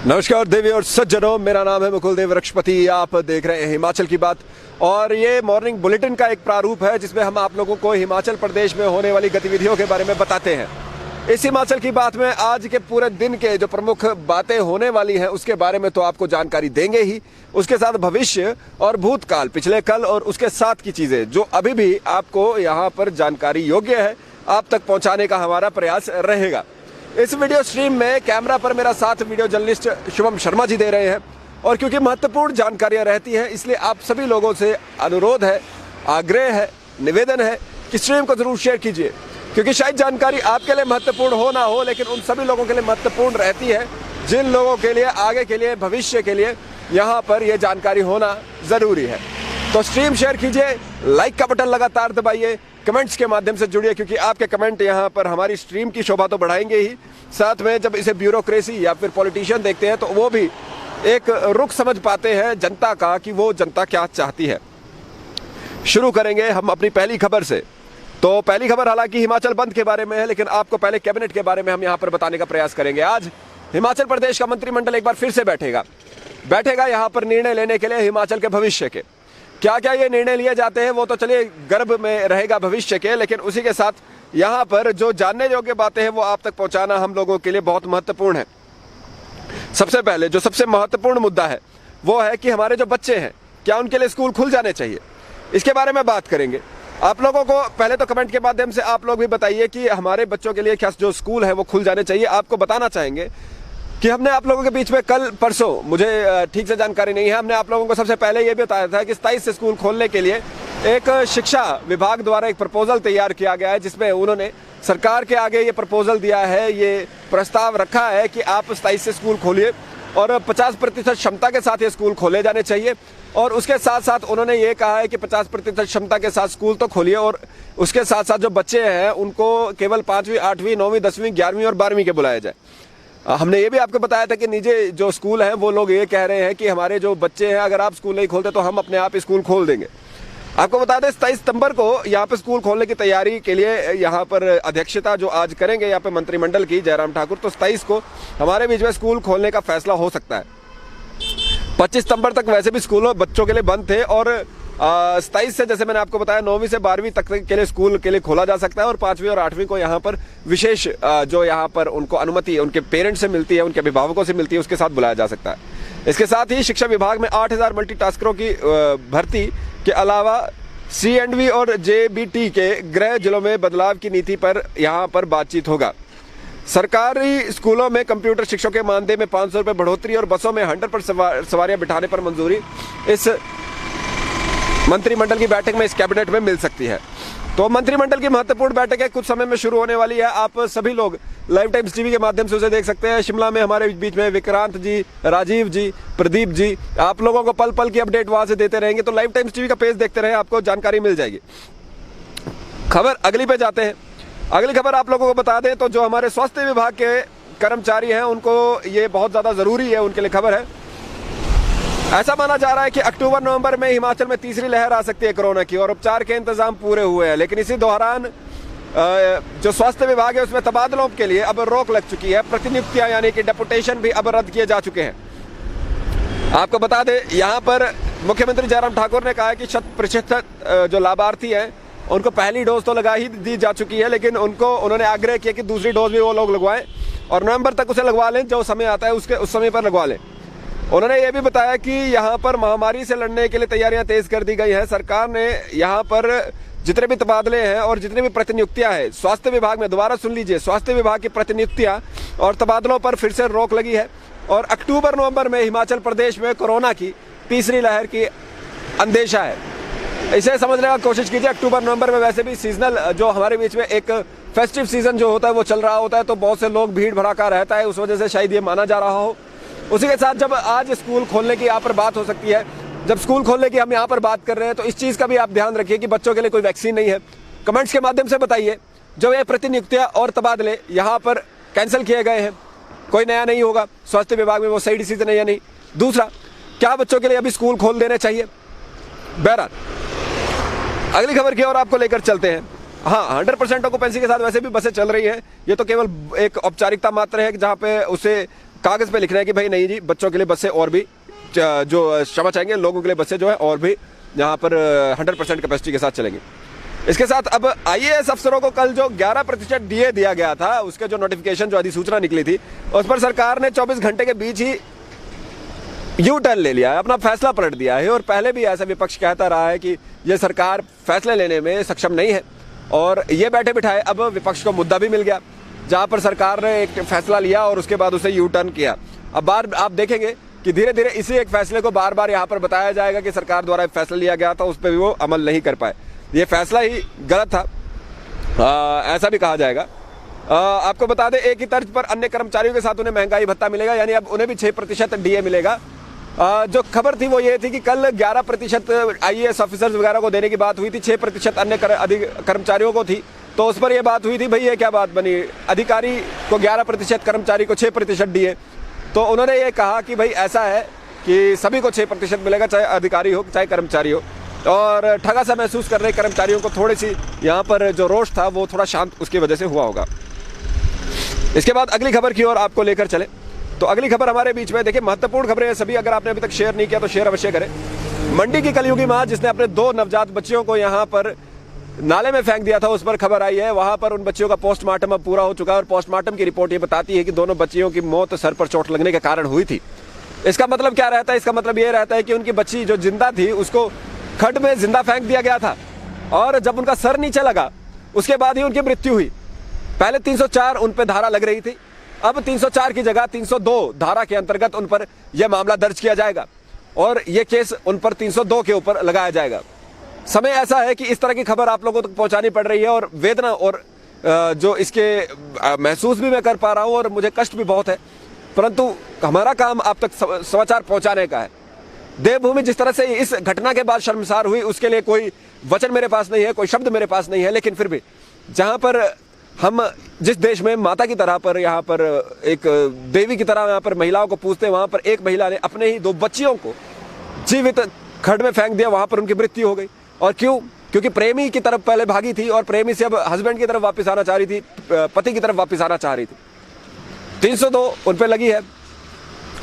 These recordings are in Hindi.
नमस्कार देवी और सज्जनों, मेरा नाम है मुकुल देव वृक्षपति। आप देख रहे हैं हिमाचल की बात और ये मॉर्निंग बुलेटिन का एक प्रारूप है जिसमें हम आप लोगों को हिमाचल प्रदेश में होने वाली गतिविधियों के बारे में बताते हैं। इस हिमाचल की बात में आज के पूरे दिन के जो प्रमुख बातें होने वाली हैं उसके बारे में तो आपको जानकारी देंगे ही, उसके साथ भविष्य और भूतकाल, पिछले कल और उसके साथ की चीज़ें जो अभी भी आपको यहाँ पर जानकारी योग्य है आप तक पहुँचाने का हमारा प्रयास रहेगा। इस वीडियो स्ट्रीम में कैमरा पर मेरा साथ वीडियो जर्नलिस्ट शुभम शर्मा जी दे रहे हैं और क्योंकि महत्वपूर्ण जानकारियां रहती हैं इसलिए आप सभी लोगों से अनुरोध है, आग्रह है, निवेदन है कि स्ट्रीम को जरूर शेयर कीजिए, क्योंकि शायद जानकारी आपके लिए महत्वपूर्ण हो ना हो लेकिन उन सभी लोगों के लिए महत्वपूर्ण रहती है जिन लोगों के लिए आगे के लिए, भविष्य के लिए यहाँ पर यह जानकारी होना ज़रूरी है। तो स्ट्रीम शेयर कीजिए, लाइक का बटन लगातार दबाइए, कमेंट्स के माध्यम से जुड़िए, क्योंकि आपके कमेंट यहाँ पर हमारी स्ट्रीम की शोभा तो बढ़ाएंगे ही, साथ में जब इसे ब्यूरोक्रेसी या फिर पॉलिटिशियन देखते हैं तो वो भी एक रुख समझ पाते हैं जनता का कि वो जनता क्या चाहती है। शुरू करेंगे हम अपनी पहली खबर से। तो पहली खबर हालांकि हिमाचल बंद के बारे में है, लेकिन आपको पहले कैबिनेट के बारे में हम यहाँ पर बताने का प्रयास करेंगे। आज हिमाचल प्रदेश का मंत्रिमंडल एक बार फिर से बैठेगा यहाँ पर निर्णय लेने के लिए हिमाचल के भविष्य के। क्या क्या ये निर्णय लिए जाते हैं वो तो चलिए गर्भ में रहेगा भविष्य के, लेकिन उसी के साथ यहाँ पर जो जानने योग्य बातें हैं वो आप तक पहुँचाना हम लोगों के लिए बहुत महत्वपूर्ण है। सबसे पहले जो सबसे महत्वपूर्ण मुद्दा है वो है कि हमारे जो बच्चे हैं क्या उनके लिए स्कूल खुल जाने चाहिए, इसके बारे में बात करेंगे। आप लोगों को पहले तो कमेंट के माध्यम से आप लोग भी बताइए कि हमारे बच्चों के लिए क्या जो स्कूल है वो खुल जाने चाहिए। आपको बताना चाहेंगे कि हमने आप लोगों के बीच में कल परसों, मुझे ठीक से जानकारी नहीं है, हमने आप लोगों को सबसे पहले ये भी बताया था कि 27 से स्कूल खोलने के लिए एक शिक्षा विभाग द्वारा एक प्रपोजल तैयार किया गया है, जिसमें उन्होंने सरकार के आगे ये प्रपोजल दिया है, ये प्रस्ताव रखा है कि आप 27 से स्कूल खोलिए और 50% क्षमता के साथ ये स्कूल खोले जाने चाहिए। और उसके साथ साथ उन्होंने ये कहा है कि 50% क्षमता के साथ स्कूल तो खोलिए और उसके साथ साथ जो बच्चे हैं उनको केवल 5वीं, 8वीं, 9वीं, 10वीं, 11वीं और 12वीं के बुलाया जाए। हमने ये भी आपको बताया था कि निजी जो स्कूल हैं वो लोग ये कह रहे हैं कि हमारे जो बच्चे हैं अगर आप स्कूल नहीं खोलते तो हम अपने आप स्कूल खोल देंगे। आपको बता दें 27 सितंबर को यहाँ पे स्कूल खोलने की तैयारी के लिए यहाँ पर अध्यक्षता जो आज करेंगे यहाँ पे मंत्रिमंडल की जयराम ठाकुर, तो 27 को हमारे बीच में स्कूल खोलने का फैसला हो सकता है। 25 सितंबर तक वैसे भी स्कूल बच्चों के लिए बंद थे और 27 से जैसे मैंने आपको बताया 9वीं से 12वीं तक के लिए स्कूल के लिए खोला जा सकता है और 5वीं और 8वीं को यहाँ पर विशेष जो यहाँ पर उनको अनुमति उनके पेरेंट्स से मिलती है, उनके अभिभावकों से मिलती है, उसके साथ बुलाया जा सकता है। इसके साथ ही शिक्षा विभाग में 8000 मल्टीटास्करों की भर्ती के अलावा C&V और JBT के गृह जिलों में बदलाव की नीति पर यहाँ पर बातचीत होगा। सरकारी स्कूलों में कंप्यूटर शिक्षकों के मानदेय में 500 रुपये बढ़ोतरी और बसों में 100% सवारियां बिठाने पर मंजूरी इस मंत्रिमंडल की बैठक में, इस कैबिनेट में मिल सकती है। तो मंत्रिमंडल की महत्वपूर्ण बैठक है, कुछ समय में शुरू होने वाली है। आप सभी लोग लाइव टाइम्स टीवी के माध्यम से उसे देख सकते हैं। शिमला में हमारे बीच में विक्रांत जी, राजीव जी, प्रदीप जी, आप लोगों को पल पल की अपडेट वहां से देते रहेंगे। तो लाइव टाइम्स टीवी का पेज देखते रहें, आपको जानकारी मिल जाएगी। खबर अगली पे जाते हैं। अगली खबर आप लोगों को बता दें तो जो हमारे स्वास्थ्य विभाग के कर्मचारी हैं उनको ये बहुत ज़्यादा ज़रूरी है, उनके लिए खबर है। ऐसा माना जा रहा है कि अक्टूबर नवंबर में हिमाचल में तीसरी लहर आ सकती है कोरोना की और उपचार के इंतजाम पूरे हुए हैं, लेकिन इसी दौरान जो स्वास्थ्य विभाग है उसमें तबादलों के लिए अब रोक लग चुकी है। प्रतिनियुक्तियां यानी कि डेपुटेशन भी अब रद्द किए जा चुके हैं। आपको बता दें यहाँ पर मुख्यमंत्री जयराम ठाकुर ने कहा है कि 100% जो लाभार्थी हैं उनको पहली डोज तो लगा ही दी जा चुकी है, लेकिन उन्होंने आग्रह किया कि दूसरी डोज भी वो लोग लगवाएं और नवंबर तक उसे लगवा लें, जो समय आता है उस समय पर लगवा लें। उन्होंने ये भी बताया कि यहाँ पर महामारी से लड़ने के लिए तैयारियां तेज कर दी गई हैं। सरकार ने यहाँ पर जितने भी तबादले हैं और जितनी भी प्रतिनियुक्तियां हैं स्वास्थ्य विभाग में, दोबारा सुन लीजिए, स्वास्थ्य विभाग की प्रतिनियुक्तियां और तबादलों पर फिर से रोक लगी है और अक्टूबर नवंबर में हिमाचल प्रदेश में कोरोना की तीसरी लहर की अंदेशा है। इसे समझने का कोशिश कीजिए। अक्टूबर नवंबर में वैसे भी सीजनल जो हमारे बीच में एक फेस्टिव सीजन जो होता है वो चल रहा होता है, तो बहुत से लोग भीड़ भड़ाका रहता है, उस वजह से शायद ये माना जा रहा हो। उसी के साथ जब आज स्कूल खोलने की यहाँ पर बात हो सकती है, जब स्कूल खोलने की हम यहाँ पर बात कर रहे हैं तो इस चीज़ का भी आप ध्यान रखिए कि बच्चों के लिए कोई वैक्सीन नहीं है। कमेंट्स के माध्यम से बताइए जो ये प्रतिनियुक्तियाँ और तबादले यहाँ पर कैंसिल किए गए हैं, कोई नया नहीं होगा स्वास्थ्य विभाग में, वो सही डिसीजन है या नहीं। दूसरा, क्या बच्चों के लिए अभी स्कूल खोल देने चाहिए? बहरहाल अगली खबर की ओर आपको लेकर चलते हैं। हाँ, 100% ऑक्यूपेंसी के साथ वैसे भी बसें चल रही हैं। ये तो केवल एक औपचारिकता मात्र है जहाँ पे उसे कागज पे लिखना है कि भाई नहीं जी, बच्चों के लिए बसें और भी जो क्षमा चाहेंगे, लोगों के लिए बसें जो है और भी यहाँ पर 100% कैपेसिटी के साथ चलेंगी। इसके साथ अब IAS अफसरों को कल जो 11% DA दिया गया था, उसके जो नोटिफिकेशन, जो अधिसूचना निकली थी, उस पर सरकार ने 24 घंटे के बीच ही यू टर्न ले लिया है, अपना फैसला पलट दिया है। और पहले भी ऐसा विपक्ष कहता रहा है कि ये सरकार फैसले लेने में सक्षम नहीं है, और ये बैठे बिठाए अब विपक्ष को मुद्दा भी मिल गया, जहां पर सरकार ने एक फैसला लिया और उसके बाद उसे यू टर्न किया। अब बार आप देखेंगे कि धीरे धीरे इसी एक फैसले को बार बार यहाँ पर बताया जाएगा कि सरकार द्वारा एक फैसला लिया गया था, उस पर भी वो अमल नहीं कर पाए, ये फैसला ही गलत था, ऐसा भी कहा जाएगा। आपको बता दें, एक ही तर्ज पर अन्य कर्मचारियों के साथ उन्हें महंगाई भत्ता मिलेगा, यानी अब उन्हें भी 6% DA मिलेगा। जो खबर थी वो ये थी कि कल 11% IAS ऑफिसर्स वगैरह को देने की बात हुई थी, 6% अन्य कर्मचारियों को थी। तो उस पर यह बात हुई थी, भाई ये क्या बात बनी, अधिकारी को 11%, कर्मचारी को 6% DA। तो उन्होंने ये कहा कि भाई ऐसा है कि सभी को 6% मिलेगा, चाहे अधिकारी हो चाहे कर्मचारी हो। और ठगा सा महसूस कर रहे कर्मचारियों को थोड़ी सी यहाँ पर जो रोष था वो थोड़ा शांत उसकी वजह से हुआ होगा। इसके बाद अगली खबर की ओर आपको लेकर चले, तो अगली खबर हमारे बीच में, देखिए महत्वपूर्ण खबरें हैं सभी, अगर आपने अभी तक शेयर नहीं किया तो शेयर अवश्य करें। मंडी की कलयुगी मां जिसने अपने 2 नवजात बच्चियों को यहाँ पर नाले में फेंक दिया था, उस पर खबर आई है। वहां पर उन बच्चियों का पोस्टमार्टम अब पूरा हो चुका है, और पोस्टमार्टम की रिपोर्ट ये बताती है कि दोनों बच्चियों की मौत सर पर चोट लगने के कारण हुई थी। इसका मतलब क्या रहता है? इसका मतलब ये रहता है कि उनकी बच्ची जो जिंदा थी उसको खड्ड में जिंदा फेंक दिया गया था, और जब उनका सर नीचे लगा उसके बाद ही उनकी मृत्यु हुई। पहले 304 उन पर धारा लग रही थी, अब 304 की जगह 302 धारा के अंतर्गत उन पर यह मामला दर्ज किया जाएगा, और यह केस उन पर 302 के ऊपर लगाया जाएगा। समय ऐसा है कि इस तरह की खबर आप लोगों तक पहुंचानी पड़ रही है, और वेदना और जो इसके महसूस भी मैं कर पा रहा हूं, और मुझे कष्ट भी बहुत है, परंतु हमारा काम आप तक समाचार पहुंचाने का है। देवभूमि जिस तरह से इस घटना के बाद शर्मसार हुई, उसके लिए कोई वचन मेरे पास नहीं है, कोई शब्द मेरे पास नहीं है, लेकिन फिर भी जहां पर हम जिस देश में माता की तरह पर, यहाँ पर एक देवी की तरह यहाँ पर महिलाओं को पूजते हैं, वहां पर एक महिला ने अपने ही 2 बच्चियों को जीवित खड्ड में फेंक दिया, वहां पर उनकी मृत्यु हो गई। और क्यों? क्योंकि प्रेमी की तरफ पहले भागी थी, और प्रेमी से अब हस्बैंड की तरफ वापस आना चाह रही थी, पति की तरफ वापस आना चाह रही थी। 302 उन पर लगी है।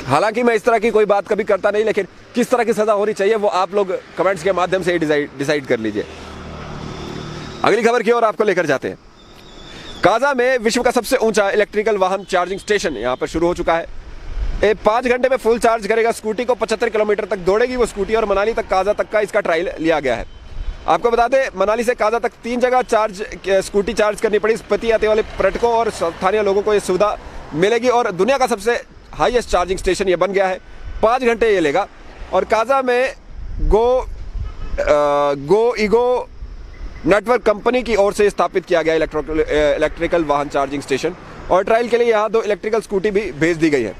हालांकि मैं इस तरह की कोई बात कभी करता नहीं, लेकिन किस तरह की सजा होनी चाहिए वो आप लोग कमेंट्स के माध्यम से डिसाइड कर लीजिए। अगली खबर की ओर आपको लेकर जाते हैं। काजा में विश्व का सबसे ऊंचा इलेक्ट्रिकल वाहन चार्जिंग स्टेशन यहां पर शुरू हो चुका है। 5 घंटे में फुल चार्ज करेगा स्कूटी को, 75 किलोमीटर तक दौड़ेगी वो स्कूटी, और मनाली तक काजा तक का इसका ट्रायल लिया गया है। आपको बता दें, मनाली से काजा तक 3 जगह स्कूटी चार्ज करनी पड़ी। स्पीति आते वाले पर्यटकों और स्थानीय लोगों को ये सुविधा मिलेगी, और दुनिया का सबसे हाईएस्ट चार्जिंग स्टेशन ये बन गया है। 5 घंटे ये लेगा, और काजा में गो ईगो नेटवर्क कंपनी की ओर से स्थापित किया गया इलेक्ट्रिकल वाहन चार्जिंग स्टेशन, और ट्रायल के लिए यहाँ 2 इलेक्ट्रिकल स्कूटी भी भेज दी गई है।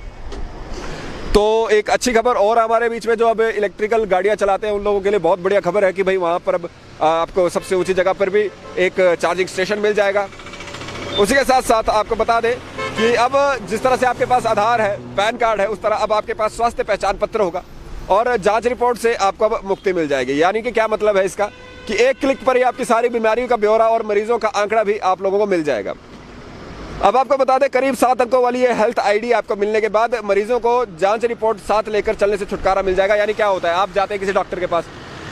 तो एक अच्छी खबर और हमारे बीच में जो अब इलेक्ट्रिकल गाड़ियाँ चलाते हैं उन लोगों के लिए बहुत बढ़िया खबर है कि भाई वहाँ पर अब आपको सबसे ऊंची जगह पर भी एक चार्जिंग स्टेशन मिल जाएगा। उसी के साथ साथ आपको बता दें कि अब जिस तरह से आपके पास आधार है, पैन कार्ड है, उस तरह अब आपके पास स्वास्थ्य पहचान पत्र होगा, और जांच रिपोर्ट से आपको अब मुक्ति मिल जाएगी। यानी कि क्या मतलब है इसका, कि एक क्लिक पर ही आपकी सारी बीमारियों का ब्यौरा और मरीजों का आंकड़ा भी आप लोगों को मिल जाएगा। अब आपको बता दें, करीब 7 अंकों वाली ये हेल्थ ID आपको मिलने के बाद मरीजों को जांच रिपोर्ट साथ लेकर चलने से छुटकारा मिल जाएगा। यानी क्या होता है, आप जाते हैं किसी डॉक्टर के पास,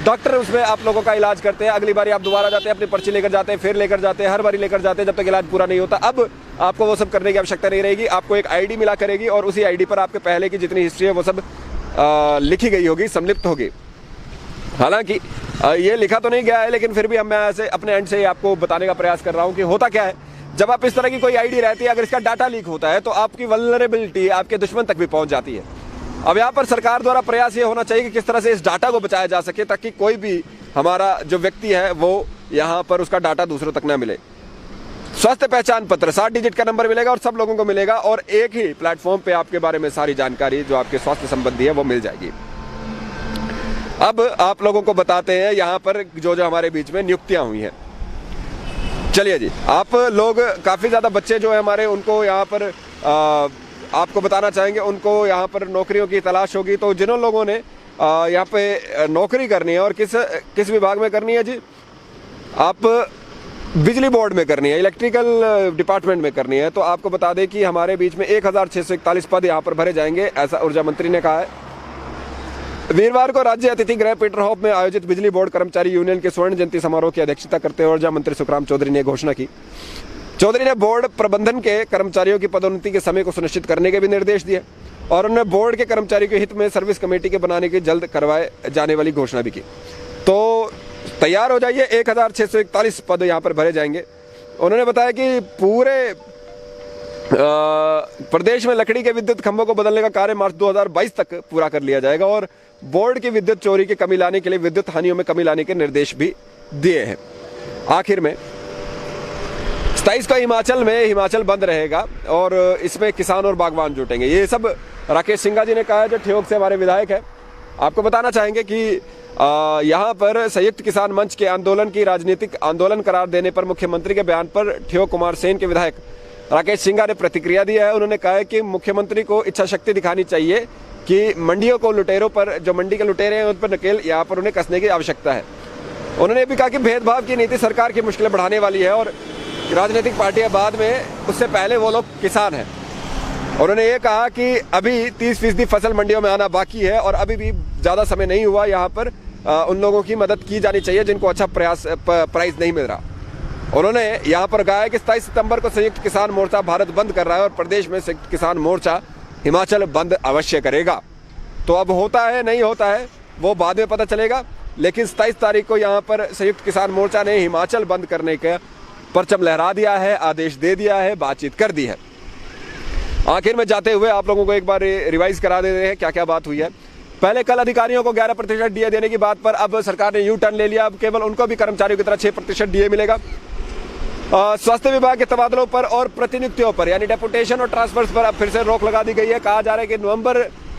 डॉक्टर उसमें आप लोगों का इलाज करते हैं, अगली बारी आप दोबारा जाते हैं, अपनी पर्ची लेकर जाते हैं, फिर लेकर जाते हैं, हर बारी लेकर जाते हैं जब तक इलाज पूरा नहीं होता। अब आपको वो सब करने की आवश्यकता नहीं रहेगी, आपको एक ID मिला करेगी, और उसी ID पर आपके पहले की जितनी हिस्ट्री है वो सब लिखी गई होगी, सम्मिलित होगी। हालांकि ये लिखा तो नहीं गया है, लेकिन फिर भी मैं ऐसे अपने एंड से आपको बताने का प्रयास कर रहा हूँ कि होता क्या है जब आप इस तरह की कोई ID रहती है, अगर इसका डाटा लीक होता है तो आपकी वल्नरेबिलिटी आपके दुश्मन तक भी पहुंच जाती है। अब यहाँ पर सरकार द्वारा प्रयास ये होना चाहिए कि किस तरह से इस डाटा को बचाया जा सके, ताकि कोई भी हमारा जो व्यक्ति है वो यहाँ पर उसका डाटा दूसरों तक ना मिले। स्वास्थ्य पहचान पत्र 7 डिजिट का नंबर मिलेगा, और सब लोगों को मिलेगा, और एक ही प्लेटफॉर्म पे आपके बारे में सारी जानकारी जो आपके स्वास्थ्य संबंधी है वो मिल जाएगी। अब आप लोगों को बताते हैं यहाँ पर जो हमारे बीच में नियुक्तियां हुई हैं। चलिए जी, आप लोग काफ़ी ज़्यादा बच्चे जो है हमारे, उनको यहाँ पर आपको बताना चाहेंगे, उनको यहाँ पर नौकरियों की तलाश होगी। तो जिन लोगों ने यहाँ पे नौकरी करनी है और किस विभाग में करनी है जी, आप बिजली बोर्ड में करनी है, इलेक्ट्रिकल डिपार्टमेंट में करनी है, तो आपको बता दें कि हमारे बीच में 1641 पद यहाँ पर भरे जाएंगे, ऐसा ऊर्जा मंत्री ने कहा है। वीरवार को राज्य अतिथि गृह पीटरहॉफ में आयोजित बिजली बोर्ड कर्मचारी यूनियन के स्वर्ण जयंती समारोह की अध्यक्षता करते हुए ऊर्जा मंत्री सुखराम चौधरी ने घोषणा की। चौधरी ने बोर्ड प्रबंधन के कर्मचारियों की पदोन्नति के समय को सुनिश्चित करने के भी निर्देश दिए और उन्होंने बोर्ड के कर्मचारियों के हित में सर्विस कमेटी के बनाने की जल्द करवाए जाने वाली घोषणा भी की। तो तैयार हो जाइए, 1641 पद यहाँ पर भरे जाएंगे। उन्होंने बताया कि पूरे प्रदेश में लकड़ी के विद्युत खंभों को बदलने का कार्य मार्च 2022 तक पूरा कर लिया जाएगा और बोर्ड की विद्युत चोरी की कमी लाने के लिए विद्युत हानियों में कमी लाने के निर्देश भी दिए हैं। आखिर में 27 को हिमाचल बंद रहेगा और इसमें किसान और बागवान जुटेंगे। ये सब राकेश सिंघा जी ने कहा है, जो ठियोग से हमारे विधायक है। आपको बताना चाहेंगे कि यहाँ पर संयुक्त किसान मंच के आंदोलन की राजनीतिक आंदोलन करार देने पर मुख्यमंत्री के बयान पर ठियोग कुमार सेन के विधायक राकेश सिंघा ने प्रतिक्रिया दी है। उन्होंने कहा है कि मुख्यमंत्री को इच्छा शक्ति दिखानी चाहिए कि मंडियों को लुटेरों पर, जो मंडी के लुटेरे हैं उन पर नकेल यहाँ पर उन्हें कसने की आवश्यकता है। उन्होंने भी कहा कि भेदभाव की नीति सरकार की मुश्किलें बढ़ाने वाली है और राजनीतिक पार्टियां बाद में, उससे पहले वो लोग किसान हैं। उन्होंने ये कहा कि अभी 30% फसल मंडियों में आना बाकी है और अभी भी ज़्यादा समय नहीं हुआ। यहाँ पर उन लोगों की मदद की जानी चाहिए जिनको अच्छा प्राइस नहीं मिल रहा। उन्होंने यहाँ पर कहा है कि 27 सितंबर को संयुक्त किसान मोर्चा भारत बंद कर रहा है और प्रदेश में संयुक्त किसान मोर्चा हिमाचल बंद अवश्य करेगा। तो अब होता है नहीं होता है वो बाद में पता चलेगा, लेकिन 27 तारीख को यहाँ पर संयुक्त किसान मोर्चा ने हिमाचल बंद करने का परचम लहरा दिया है, आदेश दे दिया है, बातचीत कर दी है। आखिर में जाते हुए आप लोगों को एक बार रिवाइज करा देते हैं क्या क्या बात हुई है। पहले कल अधिकारियों को 11% डीए देने की बात पर अब सरकार ने यू टर्न ले लिया। अब केवल उनको भी कर्मचारियों की तरह 6% डीए मिलेगा। स्वास्थ्य विभाग के तबादलों पर और प्रतिनियुक्तियों पर यानी डेपुटेशन और ट्रांसफर्स पर अब फिर से रोक लगा दी गई है। कहा जा रहा है कि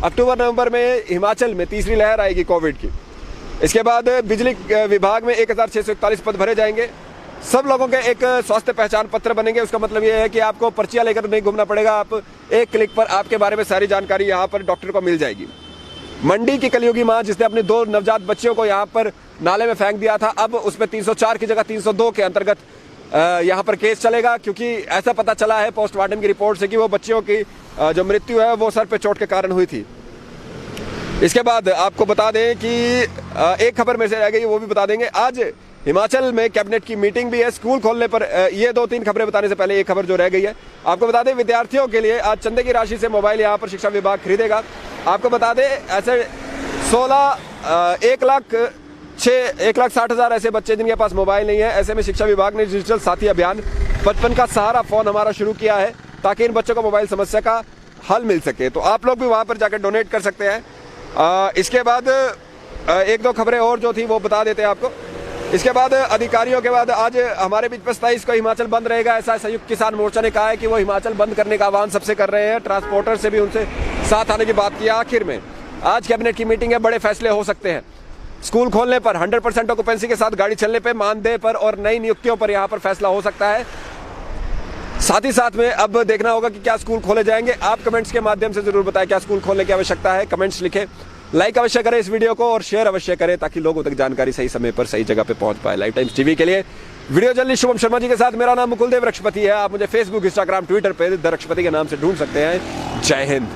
अक्टूबर नवंबर में हिमाचल में तीसरी लहर आएगी कोविड की। इसके बाद बिजली विभाग में 1641 पद भरे जाएंगे। सब लोगों के एक स्वास्थ्य पहचान पत्र बनेंगे। उसका मतलब ये है कि आपको पर्चियां लेकर नहीं घूमना पड़ेगा, आप एक क्लिक पर आपके बारे में सारी जानकारी यहाँ पर डॉक्टर को मिल जाएगी। मंडी की कलयुगी मां जिसने अपने 2 नवजात बच्चियों को यहाँ पर नाले में फेंक दिया था, अब उसमें 304 की जगह 302 के अंतर्गत यहाँ पर केस चलेगा, क्योंकि ऐसा पता चला है पोस्टमार्टम की रिपोर्ट से कि वो बच्चियों की जो मृत्यु है वो सर पे चोट के कारण हुई थी। इसके बाद आपको बता दें कि एक खबर में से रह गई, वो भी बता देंगे। आज हिमाचल में कैबिनेट की मीटिंग भी है स्कूल खोलने पर। ये 2-3 खबरें बताने से पहले एक खबर जो रह गई है आपको बता दें, विद्यार्थियों के लिए आज चंदे की राशि से मोबाइल यहाँ पर शिक्षा विभाग खरीदेगा। आपको बता दें ऐसे 1,60,000 ऐसे बच्चे जिनके पास मोबाइल नहीं है। ऐसे में शिक्षा विभाग ने डिजिटल साथी अभियान 55 का सहारा फोन हमारा शुरू किया है ताकि इन बच्चों को मोबाइल समस्या का हल मिल सके। तो आप लोग भी वहाँ पर जाकर डोनेट कर सकते हैं। इसके बाद 1-2 खबरें और जो थी वो बता देते हैं आपको। इसके बाद अधिकारियों के बाद आज हमारे बीच 27 को हिमाचल बंद रहेगा, ऐसा संयुक्त किसान मोर्चा ने कहा है कि वो हिमाचल बंद करने का आह्वान सबसे कर रहे हैं। ट्रांसपोर्टर से भी उनसे साथ आने की बात की। आखिर में आज कैबिनेट की मीटिंग है, बड़े फैसले हो सकते हैं। स्कूल खोलने पर 100% ऑक्यूपेंसी के साथ गाड़ी चलने पर, मानदेय पर और नई नियुक्तियों पर यहाँ पर फैसला हो सकता है। साथ ही साथ में अब देखना होगा कि क्या स्कूल खोले जाएंगे। आप कमेंट्स के माध्यम से जरूर बताएं क्या स्कूल खोलने की आवश्यकता है। कमेंट्स लिखें, लाइक अवश्य करें इस वीडियो को और शेयर अवश्य करें ताकि लोगों तक जानकारी सही समय पर सही जगह पे पहुंच पाए। लाइफ टाइम्स टीवी के लिए वीडियो जर्नलिस्ट शुभम शर्मा जी के साथ मेरा नाम मुकुल देव रक्षपति है। आप मुझे फेसबुक, इंस्टाग्राम, ट्विटर पे द रक्षपति के नाम से ढूंढ सकते हैं। जय हिंद।